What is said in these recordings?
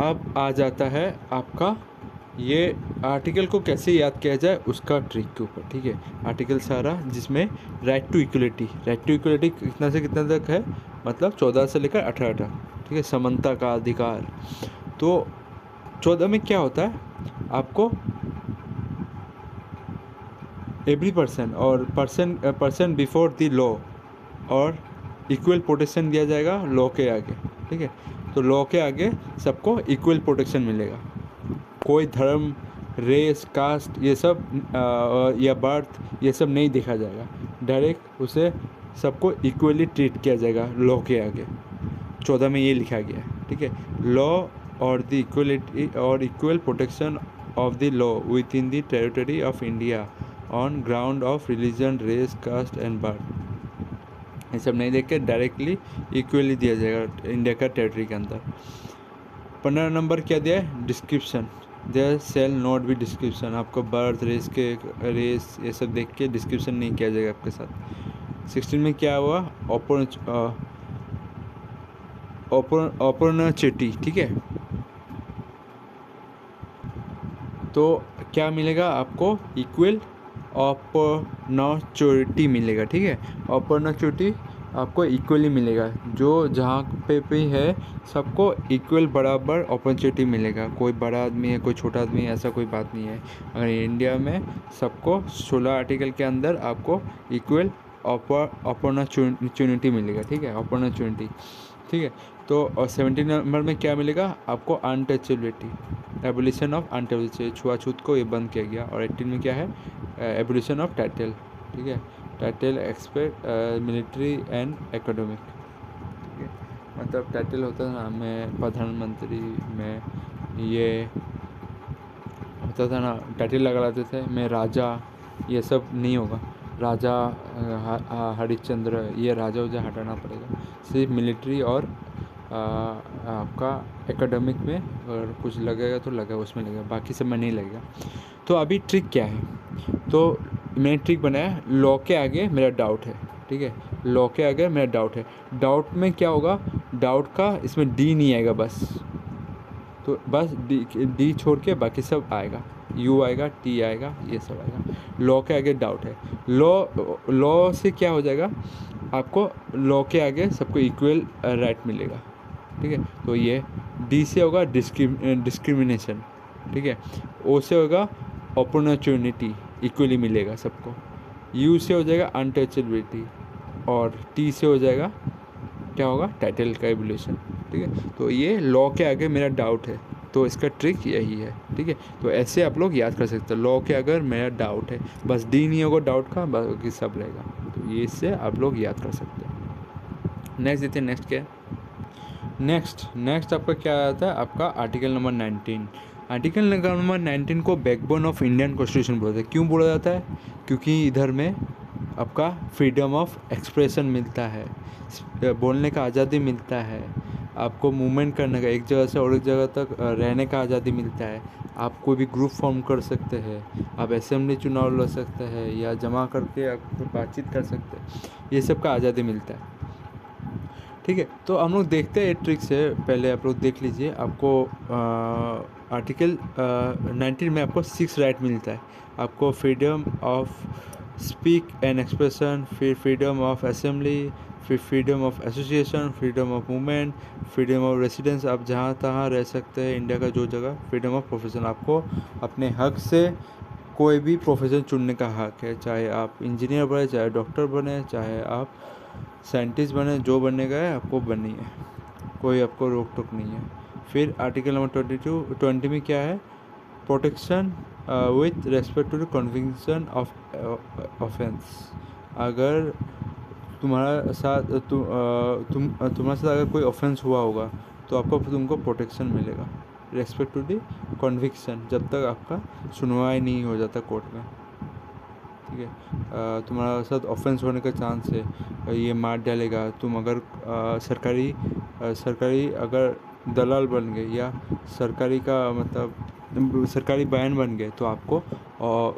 अब आ जाता है आपका ये आर्टिकल को कैसे याद किया जाए उसका ट्रिक के ऊपर, ठीक है। आर्टिकल सारा जिसमें राइट टू इक्वलिटी कितना से कितना तक है, मतलब 14 से लेकर 18 तक, ठीक है। समानता का अधिकार, तो 14 में क्या होता है, आपको एवरी पर्सन और पर्सन बिफोर द लॉ और इक्वल प्रोटेक्शन दिया जाएगा लॉ के आगे, ठीक है। तो लॉ के आगे सबको इक्वल प्रोटेक्शन मिलेगा। कोई धर्म, रेस, कास्ट ये सब या बर्थ ये सब नहीं देखा जाएगा, डायरेक्ट उसे सबको इक्वली ट्रीट किया जाएगा लॉ के आगे। 14 में ये लिखा गया है, ठीक है। लॉ और द इक्वलिटी और equal protection of the law within the territory of India on ground of religion, race, caste and birth, ये सब नहीं देख के डायरेक्टली इक्वली दिया जाएगा इंडिया का टेरिटरी के अंदर। 15 नंबर क्या दिया है, description. There shall not be description, आपको बर्थ, रेस ये सब देख के डिस्क्रिप्शन नहीं किया जाएगा आपके साथ। 16 में क्या हुआ, अपॉर्चुनिटी, ठीक है। तो क्या मिलेगा आपको, इक्वल अपॉर्चुनिटी मिलेगा, ठीक है। अपॉर्चुनिटी आपको इक्वली मिलेगा, जो जहाँ पे भी है सबको इक्वल बराबर अपॉर्चुनिटी मिलेगा। कोई बड़ा आदमी है, कोई छोटा आदमी है, ऐसा कोई बात नहीं है। अगर इंडिया में सबको 16 आर्टिकल के अंदर आपको इक्वल अपॉर्चुनिटी मिलेगा, ठीक है, अपॉर्चुनिटी, ठीक है। तो 17 नंबर में क्या मिलेगा आपको, अनटचेबिलिटी, एबोलिशन ऑफ अनटचेबिलिटी, छुआछूत को ये बंद किया गया। और 18 में क्या है, एबोलिशन ऑफ टाइटल, ठीक है, title expect military and academic, ठीक है। मतलब टाइटल होता था ना, मैं प्रधानमंत्री, मैं ये होता था ना, टाइटल लगा लाते थे, मैं राजा, ये सब नहीं होगा। राजा हरिश्चंद्र, ये राजा उजा हटाना पड़ेगा। सिर्फ मिलिट्री और आपका एकेडमिक में अगर कुछ लगेगा तो लगेगा, उसमें लगेगा, बाकी सब में नहीं लगेगा। तो अभी ट्रिक क्या है, तो मैंने ट्रिक बनाया, लॉ के आगे मेरा डाउट है, ठीक है। लॉ के आगे मेरा डाउट है, डाउट में क्या होगा, डाउट का इसमें डी नहीं आएगा बस, तो बस डी छोड़ के बाकी सब आएगा, यू आएगा, टी आएगा, ये सब आएगा। लॉ के आगे डाउट है, लॉ से क्या हो जाएगा, आपको लॉ के आगे सबको इक्वल राइट मिलेगा, ठीक है। तो ये डी से होगा डिस्क्रिमिनेशन, ठीक है। ओ से होगा अपॉर्चुनिटी, इक्वली मिलेगा सबको। यू से हो जाएगा अनटचेबिलिटी, और टी से हो जाएगा क्या होगा, टाइटल का एवोल्यूशन, ठीक है। तो ये लॉ के आगे मेरा डाउट है, तो इसका ट्रिक यही है, ठीक है। तो ऐसे आप लोग याद कर सकते हो, लॉ के अगर मेरा डाउट है, बस डी नहीं होगा डाउट का, बाकी सब रहेगा। तो ये इससे आप लोग याद कर सकते हैं। नेक्स्ट देखते हैं, नेक्स्ट क्या है, नेक्स्ट आपका क्या आता है, आपका आर्टिकल नंबर 19। आर्टिकल नंबर 19 को बैकबोन ऑफ इंडियन कॉन्स्टिट्यूशन बोलते हैं। क्यों बोला जाता है, क्योंकि इधर में आपका फ्रीडम ऑफ एक्सप्रेशन मिलता है, बोलने का आज़ादी मिलता है, आपको मूवमेंट करने का, एक जगह से और एक जगह तक रहने का आज़ादी मिलता है। आप कोई भी ग्रुप फॉर्म कर सकते हैं, आप असेंबली चुनाव लड़ सकते हैं, या जमा करके आप बातचीत कर सकते हैं, ये सब का आज़ादी मिलता है, ठीक है। तो हम लोग देखते हैं ट्रिक से, पहले आप लोग देख लीजिए। आपको आर्टिकल 19 में आपको 6 राइट मिलता है। आपको freedom of speak and expression, फिर फ्रीडम ऑफ असेंबली, फिर freedom of association, freedom of movement, freedom of residence, आप जहाँ तहाँ रह सकते हैं इंडिया का जो जगह। फ्रीडम ऑफ प्रोफेशन, आपको अपने हक से कोई भी प्रोफेशन चुनने का हक है, चाहे आप इंजीनियर बने, चाहे डॉक्टर बने, चाहे आप साइंटिस्ट बने, जो बनने का है आपको बननी है, कोई आपको रोक टोक नहीं है। फिर आर्टिकल नंबर 20 में क्या है, protection with respect to the conviction of offence. अगर तुम्हारा साथ तुम्हारे साथ अगर कोई ऑफेंस हुआ होगा तो आपको तुमको प्रोटेक्शन मिलेगा, रेस्पेक्ट टू द कन्विक्शन, जब तक आपका सुनवाई नहीं हो जाता कोर्ट में, ठीक है। तुम्हारा साथ ऑफेंस होने का चांस है, ये मार डालेगा तुम अगर सरकारी अगर दलाल बन गए, या सरकारी का मतलब सरकारी बयान बन गए तो आपको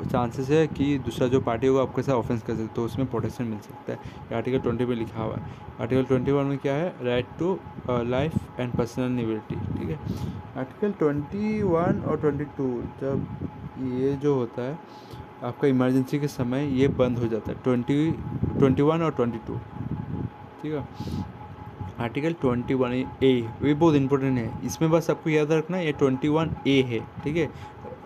चांसेस है कि दूसरा जो पार्टी होगा आपके साथ ऑफेंस कर सकते, तो उसमें प्रोटेक्शन मिल सकता है। ये आर्टिकल 20 में लिखा हुआ है। आर्टिकल 21 में क्या है, right to life and personal liberty. ठीक है, आर्टिकल 21 और 22 जब ये जो होता है आपका इमरजेंसी के समय ये बंद हो जाता है, 21 और 22। ठीक है, आर्टिकल 21A ये बहुत इंपॉर्टेंट है, इसमें बस आपको याद रखना ये 21A है। ठीक है,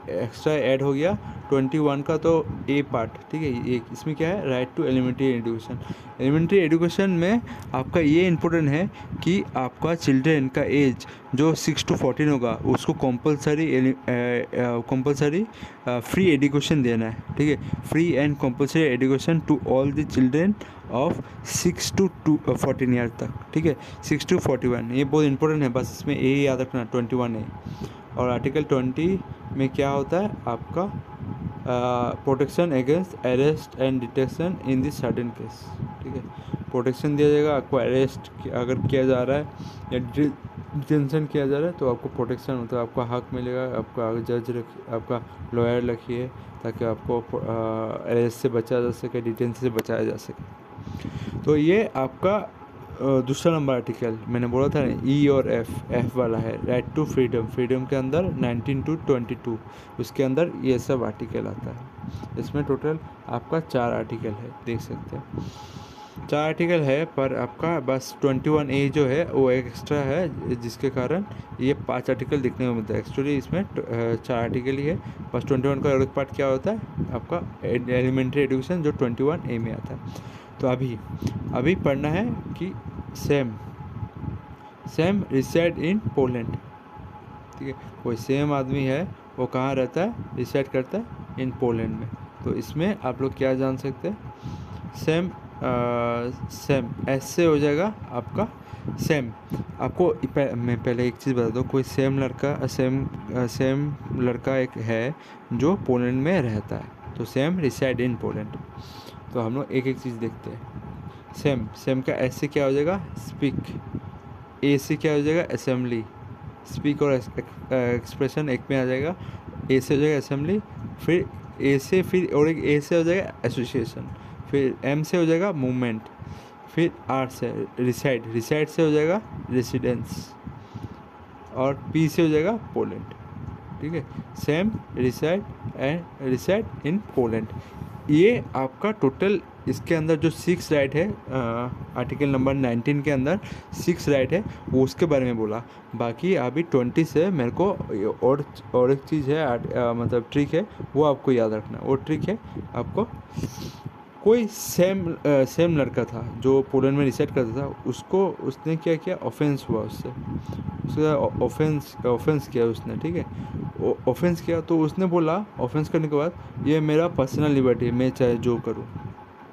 एक्स्ट्रा ऐड हो गया 21 का तो ए पार्ट। ठीक है, ये इसमें क्या है, right to elementary education. Elementary education में आपका ये इंपॉर्टेंट है कि आपका चिल्ड्रेन का एज जो 6 to 14 होगा उसको कंपलसरी फ्री एजुकेशन देना है। ठीक है, free and compulsory education to all the children of 6 to 14 year तक। ठीक है, 6 to 41 ये बहुत इंपॉर्टेंट है, बस इसमें ए याद रखना 21 है। और आर्टिकल 20 में क्या होता है आपका protection against arrest and detection in this certain case. ठीक है, प्रोटेक्शन दिया जाएगा आपको, अरेस्ट अगर किया जा रहा है या डिटेंशन किया जा रहा है तो आपको प्रोटेक्शन मतलब आपका हक मिलेगा, आपका जज आपका लॉयर रखिए ताकि आपको अरेस्ट से बचा जा सके, डिटेंशन से बचाया जा सके। तो ये आपका दूसरा नंबर आर्टिकल मैंने बोला था ना, ई और एफ वाला है, राइट टू फ्रीडम। फ्रीडम के अंदर 19 to 22 उसके अंदर ये सब आर्टिकल आता है। इसमें टोटल आपका 4 आर्टिकल है, देख सकते हैं 4 आर्टिकल है, पर आपका बस 21A जो है वो एक एक्स्ट्रा है जिसके कारण ये 5 आर्टिकल दिखने को मिलता है। एक्चुअली इसमें 4 आर्टिकल ही है, बस 21 का एक पार्ट क्या होता है आपका एलिमेंट्री एजुकेशन जो 21A में आता है। तो अभी पढ़ना है कि सेम रिसाइड इन पोलैंड। ठीक है, कोई सेम आदमी है वो कहाँ रहता है, रिसाइड करता है इन पोलैंड में। तो इसमें आप लोग क्या जान सकते हैं, सेम ऐसे हो जाएगा आपका सेम। आपको मैं पहले एक चीज़ बता दूँ, कोई सेम लड़का एक है जो पोलैंड में रहता है, तो सेम रिसाइड इन पोलैंड। तो हम लोग एक एक चीज़ देखते हैं। सेम का एस से क्या हो जाएगा, स्पीक। ए से क्या हो जाएगा, असेंबली। स्पीक और एक्सप्रेशन एक में आ जाएगा। ए से हो जाएगा असेंबली, फिर ए से फिर और एक ए से हो जाएगा एसोसिएशन, फिर एम से हो जाएगा मूवमेंट, फिर आर से रिसाइड से हो जाएगा रेसिडेंस, और पी से हो जाएगा पोलैंड। ठीक है, सेम रिसाइड इन पोलैंड। ये आपका टोटल इसके अंदर जो 6 राइट है, आर्टिकल नंबर 19 के अंदर 6 राइट है वो उसके बारे में बोला। बाकी अभी 20 से मेरे को और एक चीज़ है, मतलब ट्रिक है, वो आपको याद रखना। वो ट्रिक है आपको, कोई सेम लड़का था जो पोलैंड में रिसाइड करता था, उसने क्या किया, ऑफेंस हुआ उससे ऑफेंस किया उसने। ठीक है, ऑफेंस किया तो उसने बोला, ऑफेंस करने के बाद, ये मेरा पर्सनल लिबर्टी है, मैं चाहे जो करूँ,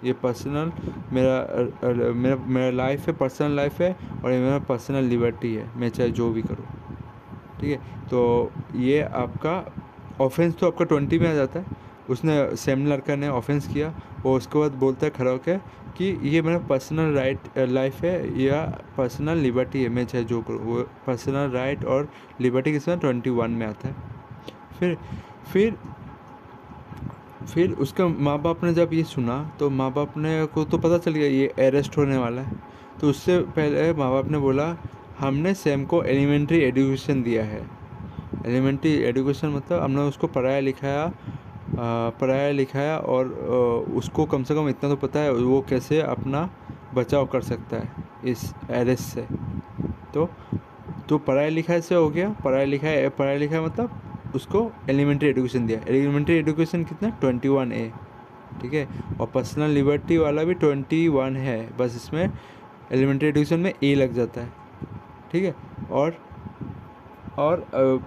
ये पर्सनल मेरा लाइफ है, पर्सनल लाइफ है, और ये मेरा पर्सनल लिबर्टी है, मैं चाहे जो भी करूँ। ठीक है, तो ये आपका ऑफेंस तो आपका 20 में आ जाता है। उसने सेम लड़का ने ऑफेंस किया, वो उसके बाद बोलता है खड़ा होकर कि ये मेरा पर्सनल लाइफ है या पर्सनल लिबर्टी है, मैं चाहे जो करूँ। वो पर्सनल राइट और लिबर्टी किसमें 21 में आता है। फिर उसके माँ बाप ने जब ये सुना तो माँ बाप ने को तो पता चल गया ये अरेस्ट होने वाला है। तो उससे पहले माँ बाप ने बोला, हमने सैम को एलिमेंट्री एजुकेशन दिया है। एलिमेंट्री एजुकेशन मतलब हमने उसको पढ़ाया लिखाया और उसको कम से कम इतना तो पता है वो कैसे अपना बचाव कर सकता है इस अरेस्ट से। तो पढ़ाई लिखाई से हो गया, पढ़ाई लिखाई मतलब उसको एलिमेंट्री एजुकेशन दिया। एलिमेंट्री एजुकेशन कितना, 21A। ठीक है, और पर्सनल लिबर्टी वाला भी 21 है, बस इसमें एलिमेंट्री एजुकेशन में ए लग जाता है। ठीक है, और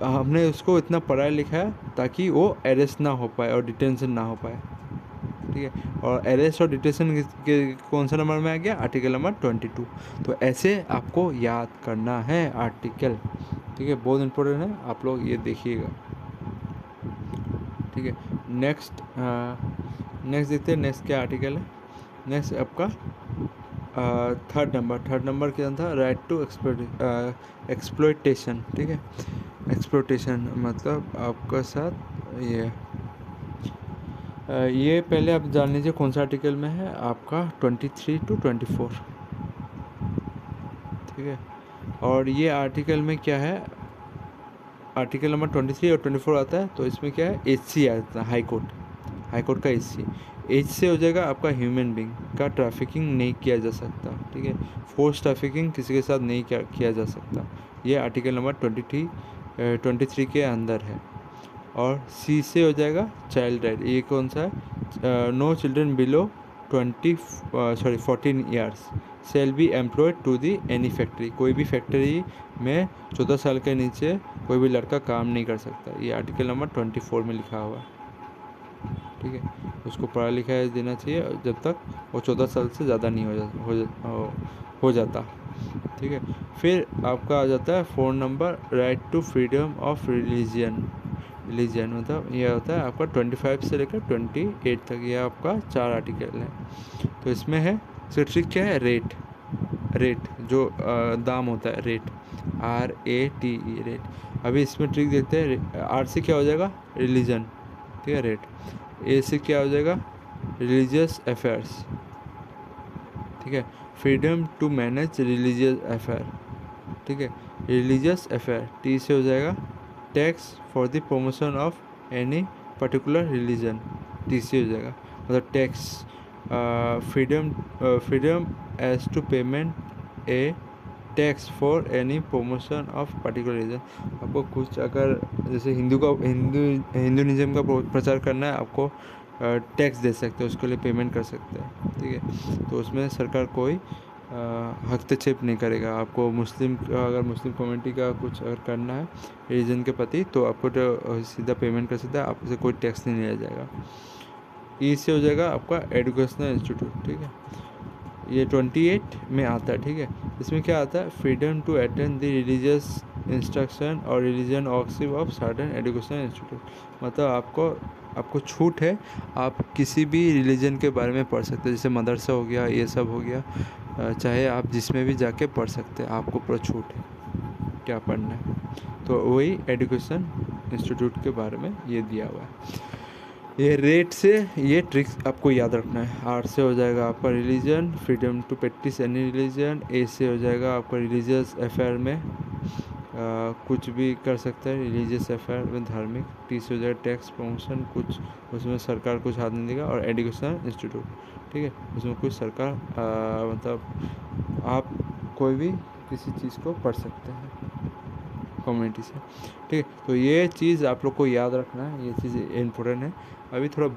हमने उसको इतना पढ़ाया लिखाया ताकि वो अरेस्ट ना हो पाए और डिटेंशन ना हो पाए। ठीक है, और अरेस्ट और डिटेंशन के कौन सा नंबर में आ गया, आर्टिकल नंबर 22। तो ऐसे आपको याद करना है आर्टिकल। ठीक है, बहुत इंपॉर्टेंट है, आप लोग ये देखिएगा। ठीक है, नेक्स्ट देखते हैं नेक्स्ट क्या आर्टिकल है। नेक्स्ट आपका थर्ड नंबर के अंदर राइट टू एक्सप्लॉयटेशन। ठीक है, एक्सप्लोटेशन मतलब आपका साथ ये पहले आप जान लीजिए कौन सा आर्टिकल में है, आपका 23 to 24, ठीक है। और ये आर्टिकल में क्या है, आर्टिकल नंबर 23 और 24 आता है, तो इसमें क्या है, HC आता है, हाई कोर्ट का HC। एच से हो जाएगा आपका ह्यूमन बींग का ट्रैफिकिंग नहीं किया जा सकता, ठीक है। फोर्स ट्रैफिकिंग किसी के साथ नहीं किया जा सकता, ये आर्टिकल नंबर 23 के अंदर है। और सी से हो जाएगा चाइल्ड राइट, ये कौन सा है, no children below 14 years shall be employed to the any factory, कोई भी फैक्ट्री में 14 साल के नीचे कोई भी लड़का काम नहीं कर सकता, ये आर्टिकल नंबर 24 में लिखा हुआ है, ठीक है। उसको पढ़ा लिखा देना चाहिए जब तक वो 14 साल से ज़्यादा नहीं हो जाता, ठीक है। फिर आपका आ जाता है 4 number, right to freedom of religion मतलब यह होता है आपका 25 से लेकर 28 तक, यह आपका 4 आर्टिकल है। तो इसमें है ट्रिक क्या है, रेट जो दाम होता है, रेट RATE रेट। अभी इसमें ट्रिक देखते हैं, आर से क्या हो जाएगा, रिलीजन, ठीक है, रेट। ए से क्या हो जाएगा, रिलीजियस अफेयर्स, ठीक है, freedom to manage religious affair, ठीक है, रिलीजियस अफेयर। टी से हो जाएगा tax for the promotion of any particular religion, T से हो जाएगा मतलब tax, freedom as to payment a tax for any promotion of particular reason. आपको कुछ अगर जैसे हिंदुइज्म का प्रचार करना है, आपको टैक्स दे सकते हैं, उसके लिए पेमेंट कर सकते हैं, ठीक है। तो उसमें सरकार कोई हस्तक्षेप नहीं करेगा। आपको अगर मुस्लिम कम्युनिटी का कुछ अगर करना है रिलीजन के प्रति, तो आपको तो सीधा पेमेंट कर सकता है, आपसे कोई टैक्स नहीं लिया जाएगा। ई से हो जाएगा आपका एजुकेशनल इंस्टीट्यूट, ठीक है, ये 28 में आता है, ठीक है। इसमें क्या आता है, freedom to attend the religious instruction और रिलीजन ऑक्सिव ऑफ सर्टेन एजुकेशनल इंस्टीट्यूट, मतलब आपको छूट है, आप किसी भी रिलीजन के बारे में पढ़ सकते हैं, जैसे मदरसा हो गया, ये सब हो गया, चाहे आप जिसमें भी जाके पढ़ सकते हैं, आपको पूरा छूट है क्या पढ़ना है। तो वही एजुकेशन इंस्टीट्यूट के बारे में ये दिया हुआ है। ये रेट से ये ट्रिक्स आपको याद रखना है। आर से हो जाएगा आपका religion, freedom to practice any religion. A से हो जाएगा आपका रिलीजियस अफेयर में कुछ भी कर सकता है, रिलीजियस अफेयर में धार्मिक। टी से हो जाएगा टैक्स प्रमोशन, कुछ उसमें सरकार कुछ हाथ नहीं देगा। और एजुकेशन इंस्टीट्यूट, ठीक है, उसमें कुछ सरकार मतलब आप कोई भी किसी चीज़ को पढ़ सकते हैं कम्युनिटी से, ठीक है। तो ये चीज़ आप लोग को याद रखना है, ये चीज़ इम्पोर्टेंट है। अभी थोड़ा